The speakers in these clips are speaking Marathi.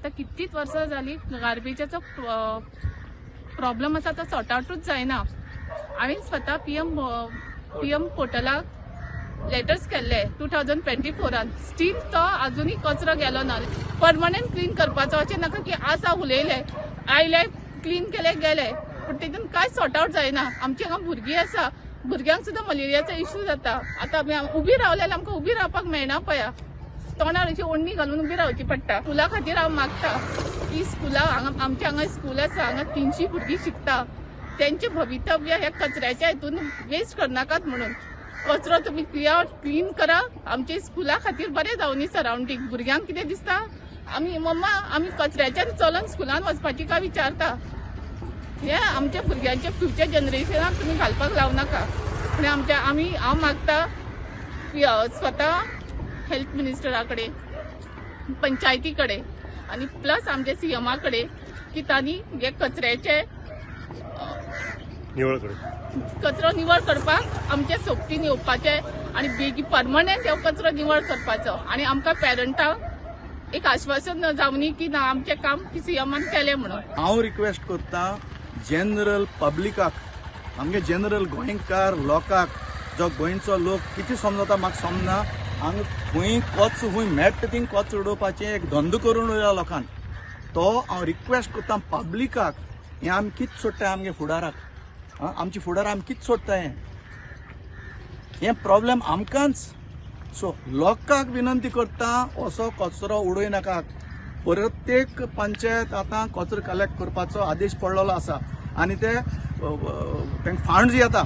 आता कितलीच वर्सां जाली गार्बेजाचो प्रॉब्लेम आसा तो सॉर्ट आउटूच जायना। हांवें स्वता पीएम पोर्टलाक लेटर्स केल्ले 2024 स्टील तो अजूनही कचरो गेलो ना। परमनंट क्लीन करपाचो अशें नाका की आसा उलयले आयले क्लीन केले गेले पूण तितून काय सॉर्ट आउट जायना। आमची हांगा भुरगीं आसा, भुरग्यांक सुद्दां मलेरियाचो इश्यू जाता। आतां आमी उबी रावल्यार आमकां उबी रावपाक मेळना पळया, तोंडार अशी ओडणी घालून उबी रावची पडटा। स्कुला खातीर हांव मागता की स्कुला आमच्या हांगा स्कूल आसा, हांगा 300 भुरगीं शिकता, तेंचे भवितव्य हे कचऱ्याच्या हितून वेस्ट करनाकात म्हणून कचरो तुमी क्लीन करा। आमच्या स्कुला खातीर बरें जावनी सरावंडींग। भुरग्यांक कितें दिसता आमी मम्मा आमी कचऱ्याच्यान चलून स्कुलान वचपाची काय विचारता। हे आमच्या भुरग्यांच्या फ्युचर जनरेशनाक तुमी घालपाक लावनाका। आनी हांव मागता स्वता हेल्थ मिनिस्टरा कडेन, पंचायती कडेन आनी प्लस आमच्या सीएमा कडेन की तांणी हे कचरो निवळ करपाक आमचे सोबतीन येवपाचे आनी बेगी परमनंट हो कचरो निवळ करपाचो। आनी आमकां पेरंटांक एक आश्वासन जावनी की ना आमचें काम सीएमान केलें म्हणून। हांव रिक्वेस्ट करता जनरल पब्लिकाक, आमगे जनरल गोंयकार लोकांक, जो गोंयचो लोक कितें समजता म्हाका समजना, हांगा खंय कचरो खंय मेळटा थिंग कचरो उडोवपाचें एक धंदो करून उरला लोकांक। तो हांव रिक्वेस्ट करता पब्लिकाक, हें आमी कितें सोडटाय आमगे फुडाराक, आमचे फुडार आमी कितें सोडटाय, हें प्रॉब्लेम आमकांच। सो लोकांक विनंती करता असो कचरो उडोय नाकात। प्रत्येक पंचायत आतां कचरो कलेक्ट करपाचो आदेश पडलेलो आसा आनी तांकां फंड्स येता।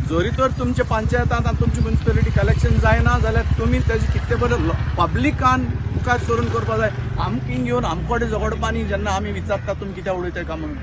जरी तर तुमच्या पंचायतांत तुमची म्युनिसिपॅलिटी कलेक्शन जायना जाल्यार तुमी तेजे कितें बरें पब्लिकान मुखार सरून करपा जाय। आमकां घेवन आमकोडे झगडपा न्ही जेन्ना आमी विचारता तुमी कित्याक उडयताय काय म्हणून।